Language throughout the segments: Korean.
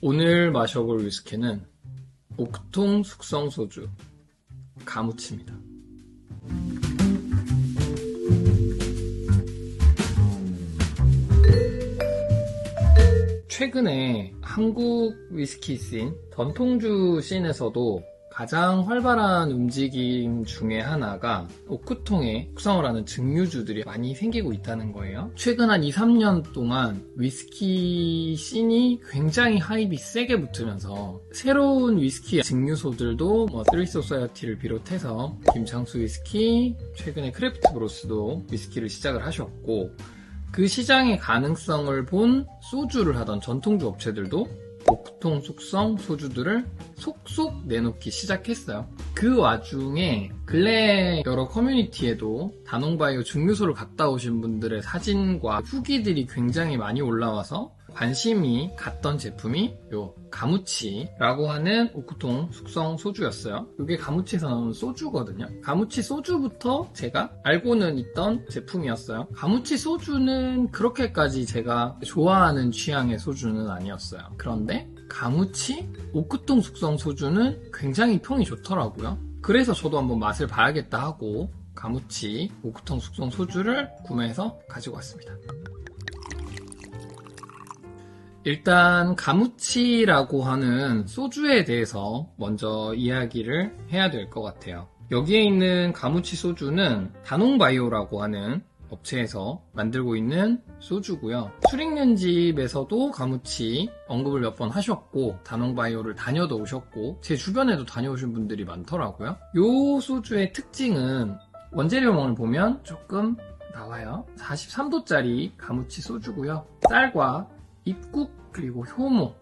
오늘 마셔볼 위스키는 옥통 숙성 소주 가무치입니다. 최근에 한국 위스키 씬, 전통주 씬에서도 가장 활발한 움직임 중에 하나가 오크통에 숙성을 하는 증류주들이 많이 생기고 있다는 거예요. 최근 한 2, 3년 동안 위스키 씬이 굉장히 하이비 세게 붙으면서 새로운 위스키 증류소들도 쓰리소사이어티를 비롯해서 김창수 위스키, 최근에 크래프트 브로스도 위스키를 시작을 하셨고, 그 시장의 가능성을 본 소주를 하던 전통주 업체들도 옥통 숙성 소주들을 속속 내놓기 시작했어요. 그 와중에 근래 여러 커뮤니티에도 다농바이오 증류소를 갔다 오신 분들의 사진과 후기들이 굉장히 많이 올라와서 관심이 갔던 제품이 요 가무치라고 하는 옥통 숙성 소주였어요. 이게 가무치에서 나오는 소주거든요. 가무치 소주부터 제가 알고는 있던 제품이었어요. 가무치 소주는 그렇게까지 제가 좋아하는 취향의 소주는 아니었어요. 그런데 가무치 옥통 숙성 소주는 굉장히 평이 좋더라고요. 그래서 저도 한번 맛을 봐야겠다 하고 가무치 옥통 숙성 소주를 구매해서 가지고 왔습니다. 일단 가무치라고 하는 소주에 대해서 먼저 이야기를 해야 될 것 같아요. 여기에 있는 가무치 소주는 다농바이오라고 하는 업체에서 만들고 있는 소주고요. 수릭년집에서도 가무치 언급을 몇 번 하셨고, 다농바이오를 다녀도 오셨고, 제 주변에도 다녀오신 분들이 많더라고요. 이 소주의 특징은 원재료명을 보면 조금 나와요. 43도짜리 가무치 소주고요. 쌀과 입국 그리고 효모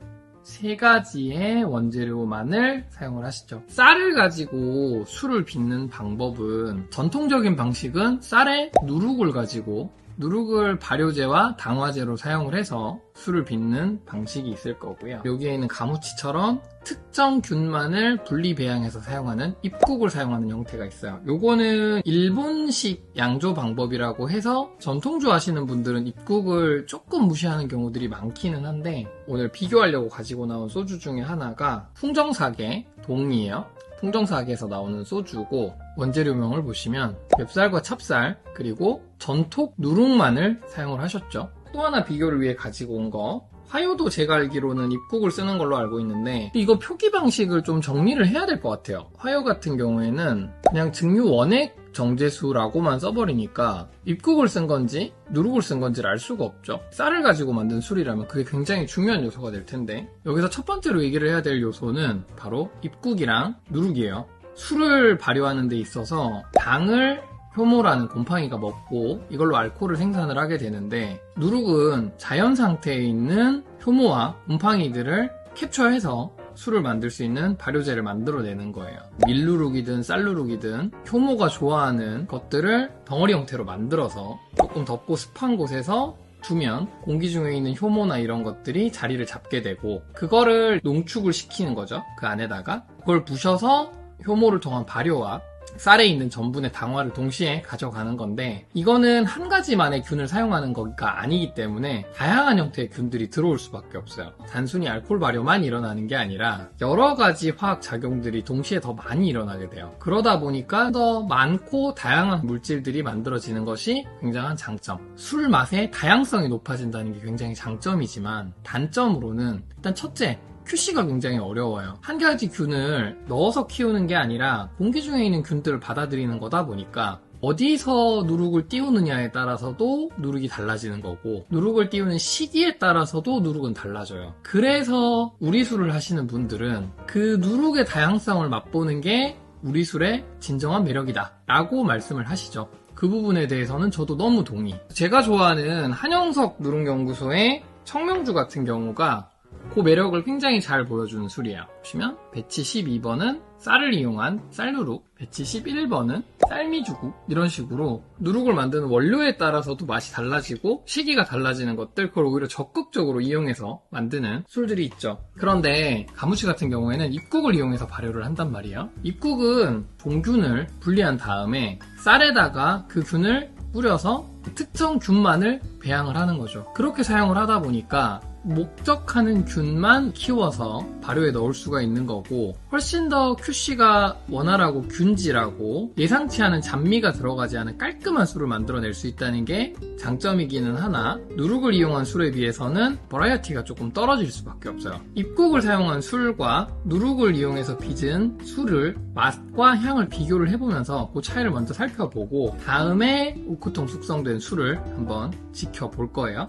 세 가지의 원재료만을 사용을 하시죠. 쌀을 가지고 술을 빚는 방법은 전통적인 방식은 쌀에 누룩을 가지고 누룩을 발효제와 당화제로 사용을 해서 술을 빚는 방식이 있을 거고요. 여기에 있는 가무치처럼 특정 균만을 분리 배양해서 사용하는 입국을 사용하는 형태가 있어요. 요거는 일본식 양조 방법이라고 해서 전통주 하시는 분들은 입국을 조금 무시하는 경우들이 많기는 한데, 오늘 비교하려고 가지고 나온 소주 중에 하나가 풍정사계 동이에요. 풍정사계에서 나오는 소주고, 원재료명을 보시면 맵쌀과 찹쌀 그리고 전톡 누룩만을 사용을 하셨죠. 또 하나 비교를 위해 가지고 온 거, 화요도 제가 알기로는 입국을 쓰는 걸로 알고 있는데, 이거 표기 방식을 좀 정리를 해야 될 것 같아요. 화요 같은 경우에는 그냥 증류 원액 정제수라고만 써버리니까 입국을 쓴 건지 누룩을 쓴 건지를 알 수가 없죠. 쌀을 가지고 만든 술이라면 그게 굉장히 중요한 요소가 될 텐데, 여기서 첫 번째로 얘기를 해야 될 요소는 바로 입국이랑 누룩이에요. 술을 발효하는 데 있어서 당을 효모라는 곰팡이가 먹고 이걸로 알코올을 생산을 하게 되는데, 누룩은 자연 상태에 있는 효모와 곰팡이들을 캡처해서 술을 만들 수 있는 발효제를 만들어내는 거예요. 밀누룩이든 쌀누룩이든 효모가 좋아하는 것들을 덩어리 형태로 만들어서 조금 덥고 습한 곳에서 두면 공기 중에 있는 효모나 이런 것들이 자리를 잡게 되고, 그거를 농축을 시키는 거죠. 그 안에다가 그걸 부셔서 효모를 통한 발효와 쌀에 있는 전분의 당화를 동시에 가져가는 건데, 이거는 한 가지만의 균을 사용하는 거가 아니기 때문에 다양한 형태의 균들이 들어올 수밖에 없어요. 단순히 알코올 발효만 일어나는 게 아니라 여러 가지 화학 작용들이 동시에 더 많이 일어나게 돼요. 그러다 보니까 더 많고 다양한 물질들이 만들어지는 것이 굉장한 장점. 술 맛의 다양성이 높아진다는 게 굉장히 장점이지만, 단점으로는 일단 첫째, QC가 굉장히 어려워요. 한 가지 균을 넣어서 키우는 게 아니라 공기 중에 있는 균들을 받아들이는 거다 보니까 어디서 누룩을 띄우느냐에 따라서도 누룩이 달라지는 거고, 누룩을 띄우는 시기에 따라서도 누룩은 달라져요. 그래서 우리술을 하시는 분들은 그 누룩의 다양성을 맛보는 게 우리술의 진정한 매력이다 라고 말씀을 하시죠. 그 부분에 대해서는 저도 너무 동의. 제가 좋아하는 한영석 누룩연구소의 청명주 같은 경우가 그 매력을 굉장히 잘 보여주는 술이에요. 보시면 배치 12번은 쌀을 이용한 쌀누룩, 배치 11번은 쌀미주국, 이런 식으로 누룩을 만드는 원료에 따라서도 맛이 달라지고 시기가 달라지는 것들, 그걸 오히려 적극적으로 이용해서 만드는 술들이 있죠. 그런데 가무치 같은 경우에는 입국을 이용해서 발효를 한단 말이에요. 입국은 종균을 분리한 다음에 쌀에다가 그 균을 뿌려서 특정 균만을 배양을 하는 거죠. 그렇게 사용을 하다 보니까 목적하는 균만 키워서 발효에 넣을 수가 있는 거고, 훨씬 더 QC가 원활하고 균질하고 예상치 않은 잡미가 들어가지 않은 깔끔한 술을 만들어낼 수 있다는 게 장점이기는 하나, 누룩을 이용한 술에 비해서는 버라이어티가 조금 떨어질 수밖에 없어요. 입국을 사용한 술과 누룩을 이용해서 빚은 술을 맛과 향을 비교를 해보면서 그 차이를 먼저 살펴보고, 다음에 오크통 숙성된 술을 한번 지켜볼 거예요.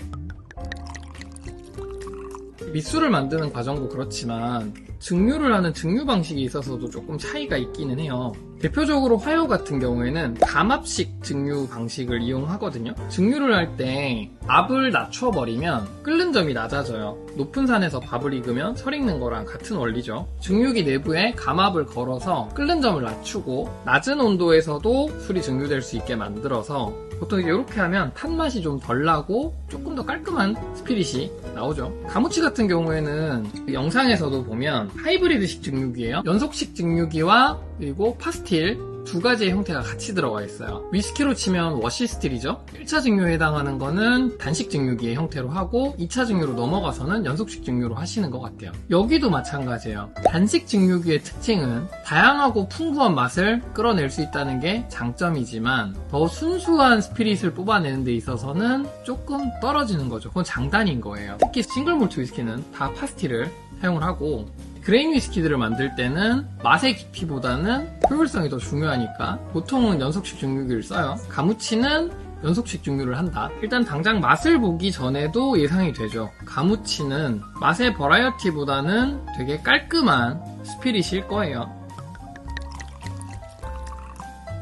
밑술을 만드는 과정도 그렇지만 증류를 하는 증류 방식이 있어서도 조금 차이가 있기는 해요. 대표적으로 화요 같은 경우에는 감압식 증류 방식을 이용하거든요. 증류를 할 때 압을 낮춰버리면 끓는 점이 낮아져요. 높은 산에서 밥을 익으면 설 익는 거랑 같은 원리죠. 증류기 내부에 감압을 걸어서 끓는 점을 낮추고 낮은 온도에서도 술이 증류될 수 있게 만들어서 보통 이렇게 하면 탄맛이 좀 덜 나고 조금 더 깔끔한 스피릿이 나오죠. 가무치 같은 경우에는 영상에서도 보면 하이브리드식 증류기예요. 연속식 증류기와 그리고 파스틸 두 가지의 형태가 같이 들어가 있어요. 위스키로 치면 워시스틸이죠. 1차 증류에 해당하는 거는 단식 증류기의 형태로 하고 2차 증류로 넘어가서는 연속식 증류로 하시는 것 같아요. 여기도 마찬가지예요. 단식 증류기의 특징은 다양하고 풍부한 맛을 끌어낼 수 있다는 게 장점이지만 더 순수한 스피릿을 뽑아내는 데 있어서는 조금 떨어지는 거죠. 그건 장단인 거예요. 특히 싱글몰트 위스키는 다 파스틸을 사용을 하고, 그레인 위스키들을 만들 때는 맛의 깊이보다는 효율성이 더 중요하니까 보통은 연속식 증류기를 써요. 가무치는 연속식 증류를 한다. 일단 당장 맛을 보기 전에도 예상이 되죠. 가무치는 맛의 버라이어티보다는 되게 깔끔한 스피릿일 거예요.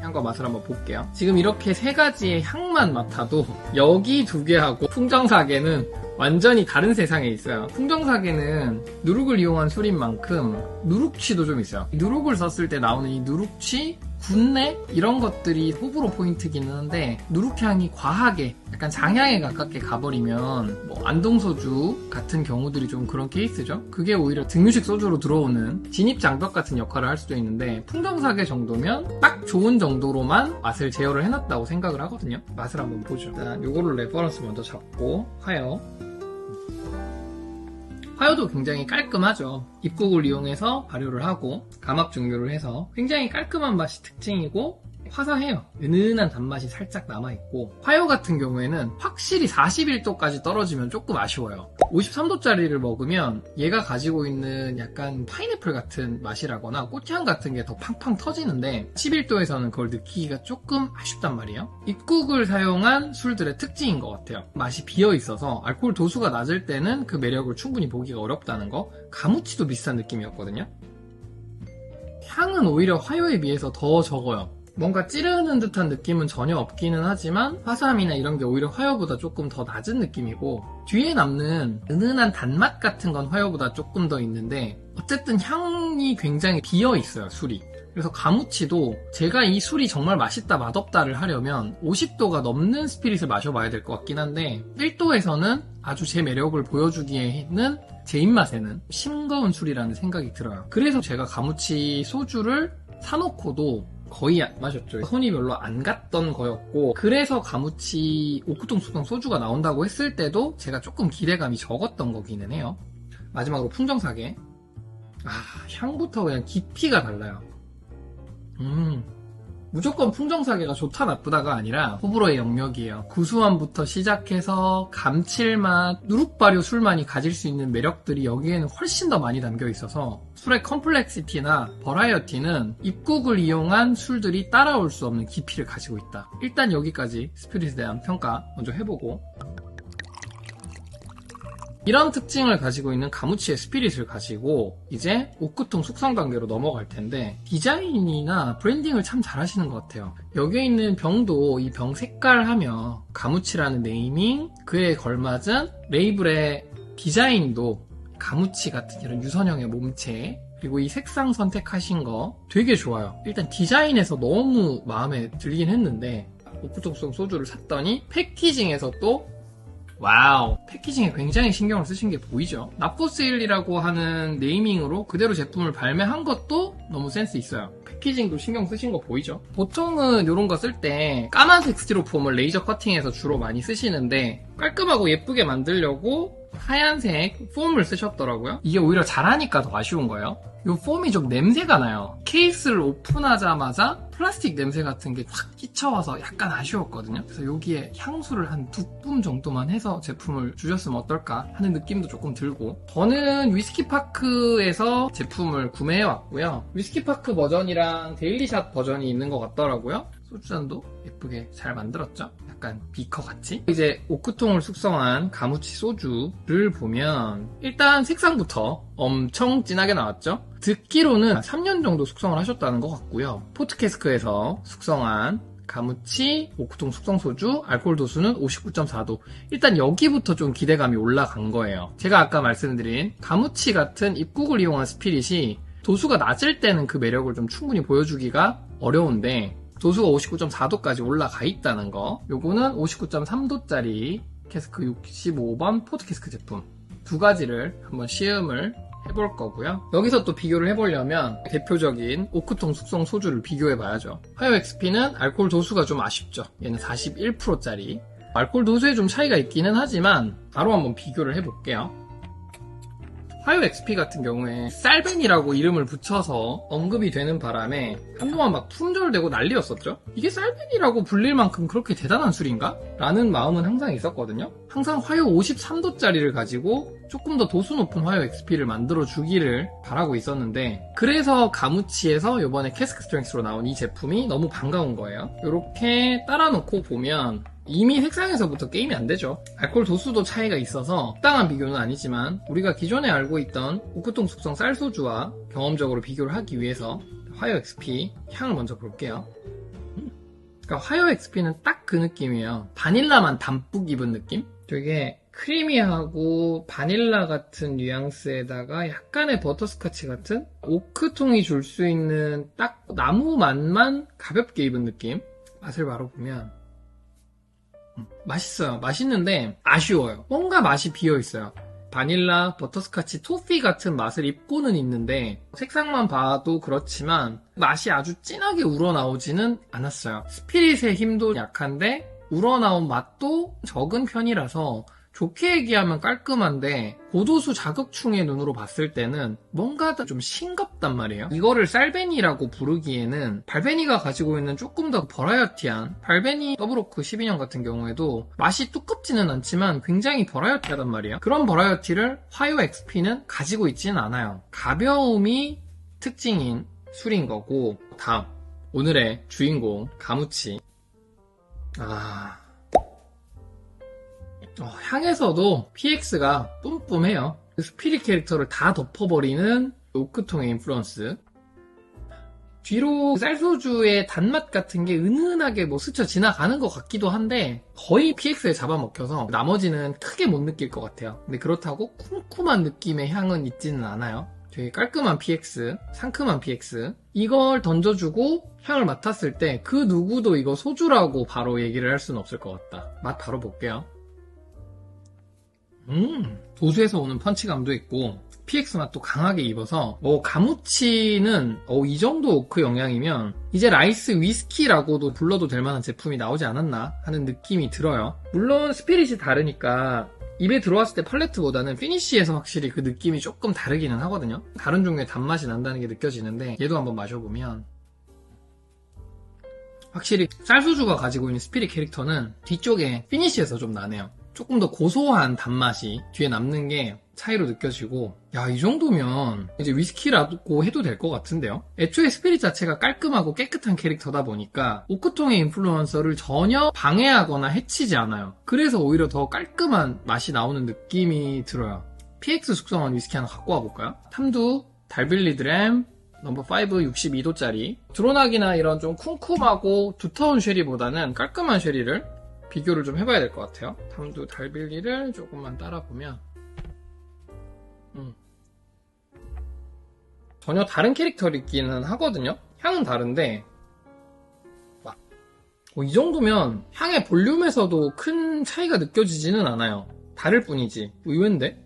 향과 맛을 한번 볼게요. 지금 이렇게 세 가지의 향만 맡아도 여기 두 개하고 풍정사계는 완전히 다른 세상에 있어요. 풍정사계는 누룩을 이용한 술인 만큼 누룩취도 좀 있어요. 누룩을 썼을 때 나오는 이 누룩취, 군내 이런 것들이 호불호 포인트기는 한데, 누룩향이 과하게 약간 장향에 가깝게 가버리면 뭐 안동소주 같은 경우들이 좀 그런 케이스죠. 그게 오히려 증류식 소주로 들어오는 진입장벽 같은 역할을 할 수도 있는데, 풍정사계 정도면 딱 좋은 정도로만 맛을 제어를 해놨다고 생각을 하거든요. 맛을 한번 보죠. 일단 요거를 레퍼런스 먼저 잡고 화요. 화요도 굉장히 깔끔하죠. 입국을 이용해서 발효를 하고 감압 증류를 해서 굉장히 깔끔한 맛이 특징이고 화사해요. 은은한 단맛이 살짝 남아있고, 화요 같은 경우에는 확실히 41도까지 떨어지면 조금 아쉬워요. 53도짜리를 먹으면 얘가 가지고 있는 약간 파인애플 같은 맛이라거나 꽃향 같은 게 더 팡팡 터지는데 11도에서는 그걸 느끼기가 조금 아쉽단 말이에요. 입국을 사용한 술들의 특징인 것 같아요. 맛이 비어있어서 알코올 도수가 낮을 때는 그 매력을 충분히 보기가 어렵다는 거. 가무치도 비슷한 느낌이었거든요. 향은 오히려 화요에 비해서 더 적어요. 뭔가 찌르는 듯한 느낌은 전혀 없기는 하지만 화사함이나 이런 게 오히려 화요보다 조금 더 낮은 느낌이고, 뒤에 남는 은은한 단맛 같은 건 화요보다 조금 더 있는데 어쨌든 향이 굉장히 비어있어요, 술이. 그래서 가무치도 제가 이 술이 정말 맛있다 맛없다를 하려면 50도가 넘는 스피릿을 마셔봐야 될 것 같긴 한데 1도에서는 아주 제 매력을 보여주기에는 제 입맛에는 싱거운 술이라는 생각이 들어요. 그래서 제가 가무치 소주를 사놓고도 거의 안 마셨죠. 손이 별로 안 갔던 거였고, 그래서 가무치 오크통 숙성 소주가 나온다고 했을 때도 제가 조금 기대감이 적었던 거기는 해요. 마지막으로 풍정사계. 향부터 그냥 깊이가 달라요. 무조건 풍정사계가 좋다 나쁘다가 아니라 호불호의 영역이에요. 구수함부터 시작해서 감칠맛, 누룩발효 술만이 가질 수 있는 매력들이 여기에는 훨씬 더 많이 담겨 있어서 술의 컴플렉시티나 버라이어티는 입국을 이용한 술들이 따라올 수 없는 깊이를 가지고 있다. 일단 여기까지 스피릿에 대한 평가 먼저 해보고, 이런 특징을 가지고 있는 가무치의 스피릿을 가지고 이제 오크통 숙성 단계로 넘어갈 텐데, 디자인이나 브랜딩을 참 잘하시는 것 같아요. 여기에 있는 병도 이 병 색깔하며 가무치라는 네이밍, 그에 걸맞은 레이블의 디자인도 가무치 같은 이런 유선형의 몸체, 그리고 이 색상 선택하신 거 되게 좋아요. 일단 디자인에서 너무 마음에 들긴 했는데, 오크통 숙성 소주를 샀더니 패키징에서 또 와우, 패키징에 굉장히 신경을 쓰신 게 보이죠. 나포세일이라고 하는 네이밍으로 그대로 제품을 발매한 것도 너무 센스 있어요. 패키징도 신경 쓰신 거 보이죠. 보통은 이런 거 쓸 때 까만색 스티로폼을 레이저 커팅해서 주로 많이 쓰시는데, 깔끔하고 예쁘게 만들려고 하얀색 폼을 쓰셨더라고요. 이게 오히려 잘하니까 더 아쉬운 거예요. 이 폼이 좀 냄새가 나요. 케이스를 오픈하자마자 플라스틱 냄새 같은 게 확 끼쳐와서 약간 아쉬웠거든요. 그래서 여기에 향수를 한 2뿜 정도만 해서 제품을 주셨으면 어떨까 하는 느낌도 조금 들고, 저는 위스키파크에서 제품을 구매해왔고요. 위스키파크 버전이랑 데일리샷 버전이 있는 것 같더라고요. 소주잔도 예쁘게 잘 만들었죠? 약간 비커같이. 이제 오크통을 숙성한 가무치 소주를 보면 일단 색상부터 엄청 진하게 나왔죠? 듣기로는 3년 정도 숙성을 하셨다는 것 같고요. 포트캐스크에서 숙성한 가무치 오크통 숙성소주, 알코올 도수는 59.4도. 일단 여기부터 좀 기대감이 올라간 거예요. 제가 아까 말씀드린 가무치 같은 입국을 이용한 스피릿이 도수가 낮을 때는 그 매력을 좀 충분히 보여주기가 어려운데, 도수가 59.4도까지 올라가 있다는 거. 요거는 59.3도짜리 캐스크 65번 포트캐스크 제품 두 가지를 한번 시음을 해볼 거고요. 여기서 또 비교를 해보려면 대표적인 오크통 숙성 소주를 비교해봐야죠. 화요 XP는 알코올 도수가 좀 아쉽죠. 얘는 41%짜리. 알코올 도수에 좀 차이가 있기는 하지만 바로 한번 비교를 해볼게요. 화요 XP 같은 경우에 쌀벤이라고 이름을 붙여서 언급이 되는 바람에 한동안 막 품절되고 난리였었죠. 이게 쌀벤이라고 불릴 만큼 그렇게 대단한 술인가? 라는 마음은 항상 있었거든요. 항상 화요 53도짜리를 가지고 조금 더 도수 높은 화요 XP를 만들어 주기를 바라고 있었는데, 그래서 가무치에서 이번에 캐스크 스트렝스로 나온 이 제품이 너무 반가운 거예요. 이렇게 따라놓고 보면 이미 색상에서부터 게임이 안 되죠. 알코올 도수도 차이가 있어서 적당한 비교는 아니지만 우리가 기존에 알고 있던 오크통 숙성 쌀소주와 경험적으로 비교를 하기 위해서 화요 XP 향을 먼저 볼게요. 그러니까 화요 XP는 딱 그 느낌이에요. 바닐라만 담뿍 입은 느낌? 되게 크리미하고 바닐라 같은 뉘앙스에다가 약간의 버터스카치 같은 오크통이 줄 수 있는 딱 나무 맛만 가볍게 입은 느낌? 맛을 바로 보면 맛있어요. 맛있는데 아쉬워요. 뭔가 맛이 비어있어요. 바닐라, 버터스카치, 토피 같은 맛을 입고는 있는데 색상만 봐도 그렇지만 맛이 아주 진하게 우러나오지는 않았어요. 스피릿의 힘도 약한데 우러나온 맛도 적은 편이라서 좋게 얘기하면 깔끔한데 고도수 자극충의 눈으로 봤을 때는 뭔가 좀 싱겁단 말이에요. 이거를 쌀베니라고 부르기에는 발베니가 가지고 있는 조금 더 버라이어티한, 발베니 더블오크 12년 같은 경우에도 맛이 두껍지는 않지만 굉장히 버라이어티하단 말이에요. 그런 버라이어티를 화요 XP는 가지고 있지는 않아요. 가벼움이 특징인 술인 거고. 다음 오늘의 주인공 가무치. 향에서도 PX가 뿜뿜해요. 스피릿 캐릭터를 다 덮어버리는 오크통의 인플루언스. 뒤로 쌀소주의 단맛 같은 게 은은하게 스쳐 지나가는 것 같기도 한데 거의 PX에 잡아먹혀서 나머지는 크게 못 느낄 것 같아요. 근데 그렇다고 쿰쿰한 느낌의 향은 있지는 않아요. 되게 깔끔한 PX, 상큼한 PX. 이걸 던져주고 향을 맡았을 때 그 누구도 이거 소주라고 바로 얘기를 할 수는 없을 것 같다. 맛 바로 볼게요. 도수에서 오는 펀치감도 있고 PX 맛도 강하게 입어서 가무치는 이 정도 오크 영향이면 이제 라이스 위스키라고도 불러도 될 만한 제품이 나오지 않았나 하는 느낌이 들어요. 물론 스피릿이 다르니까 입에 들어왔을 때 팔레트보다는 피니쉬에서 확실히 그 느낌이 조금 다르기는 하거든요. 다른 종류의 단맛이 난다는 게 느껴지는데 얘도 한번 마셔보면 확실히 쌀소주가 가지고 있는 스피릿 캐릭터는 뒤쪽에 피니쉬에서 좀 나네요. 조금 더 고소한 단맛이 뒤에 남는 게 차이로 느껴지고, 이 정도면 이제 위스키라고 해도 될 것 같은데요. 애초에 스피릿 자체가 깔끔하고 깨끗한 캐릭터다 보니까 오크통의 인플루언서를 전혀 방해하거나 해치지 않아요. 그래서 오히려 더 깔끔한 맛이 나오는 느낌이 들어요. PX 숙성한 위스키 하나 갖고 와볼까요? 탐두 달빌리 드램 넘버 5 62도짜리. 드로낙이나 이런 좀 쿰쿰하고 두터운 쉐리보다는 깔끔한 쉐리를 비교를 좀 해봐야 될 것 같아요. 탐두 달빌리를 조금만 따라보면 전혀 다른 캐릭터이기는 하거든요. 향은 다른데 이 정도면 향의 볼륨에서도 큰 차이가 느껴지지는 않아요. 다를 뿐이지. 의외인데?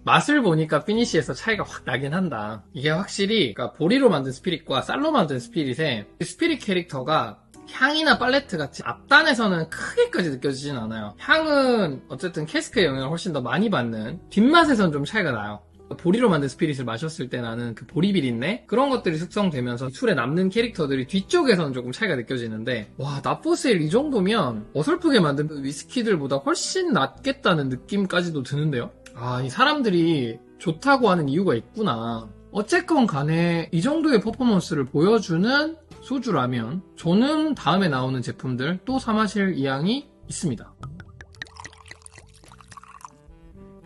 맛을 보니까 피니쉬에서 차이가 확 나긴 한다. 이게 확실히 보리로 만든 스피릿과 쌀로 만든 스피릿의 스피릿 캐릭터가 향이나 팔레트 같이 앞단에서는 크게까지 느껴지진 않아요. 향은 어쨌든 캐스크의 영향을 훨씬 더 많이 받는 뒷맛에선 좀 차이가 나요. 보리로 만든 스피릿을 마셨을 때 나는 그 보리 비린내? 그런 것들이 숙성되면서 술에 남는 캐릭터들이 뒤쪽에서는 조금 차이가 느껴지는데, 와, 나포세일 이 정도면 어설프게 만든 위스키들보다 훨씬 낫겠다는 느낌까지도 드는데요. 아, 이 사람들이 좋다고 하는 이유가 있구나. 어쨌건 간에 이 정도의 퍼포먼스를 보여주는 소주라면 저는 다음에 나오는 제품들 또 사 마실 의향이 있습니다.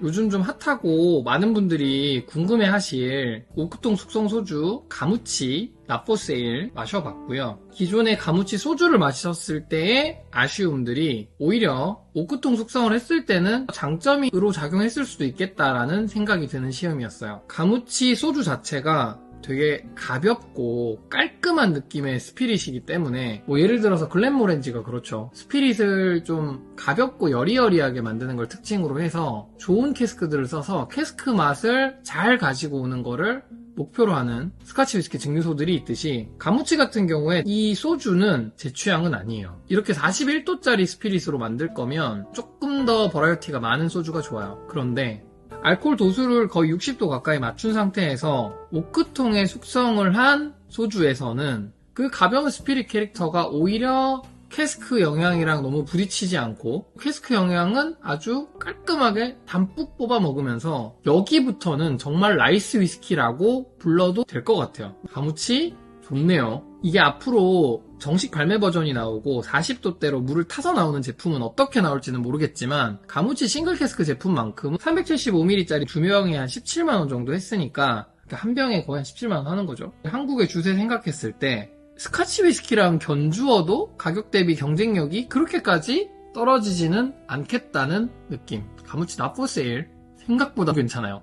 요즘 좀 핫하고 많은 분들이 궁금해하실 오크통 숙성 소주 가무치 나포세일 마셔봤고요. 기존의 가무치 소주를 마셨을 때의 아쉬움들이 오히려 오크통 숙성을 했을 때는 장점으로 작용했을 수도 있겠다라는 생각이 드는 시험이었어요. 가무치 소주 자체가 되게 가볍고 깔끔한 느낌의 스피릿이기 때문에 예를 들어서 글렌모렌지가 그렇죠. 스피릿을 좀 가볍고 여리여리하게 만드는 걸 특징으로 해서 좋은 캐스크들을 써서 캐스크 맛을 잘 가지고 오는 거를 목표로 하는 스카치 위스키 증류소들이 있듯이 가무치 같은 경우에 이 소주는 제 취향은 아니에요. 이렇게 41도짜리 스피릿으로 만들 거면 조금 더 버라이어티가 많은 소주가 좋아요. 그런데 알코올 도수를 거의 60도 가까이 맞춘 상태에서 오크통에 숙성을 한 소주에서는 그 가벼운 스피릿 캐릭터가 오히려 캐스크 영향이랑 너무 부딪히지 않고 캐스크 영향은 아주 깔끔하게 담뿍 뽑아 먹으면서 여기부터는 정말 라이스 위스키라고 불러도 될 것 같아요. 가무치 좋네요. 이게 앞으로 정식 발매 버전이 나오고 40도대로 물을 타서 나오는 제품은 어떻게 나올지는 모르겠지만 가무치 싱글 캐스크 제품만큼 375ml짜리 2명에 한 17만원 정도 했으니까 한 병에 거의 한 17만원 하는 거죠. 한국의 주세 생각했을 때 스카치 위스키랑 견주어도 가격 대비 경쟁력이 그렇게까지 떨어지지는 않겠다는 느낌. 가무치 나포세일 생각보다 괜찮아요.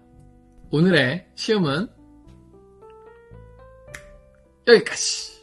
오늘의 시음은 여기까지.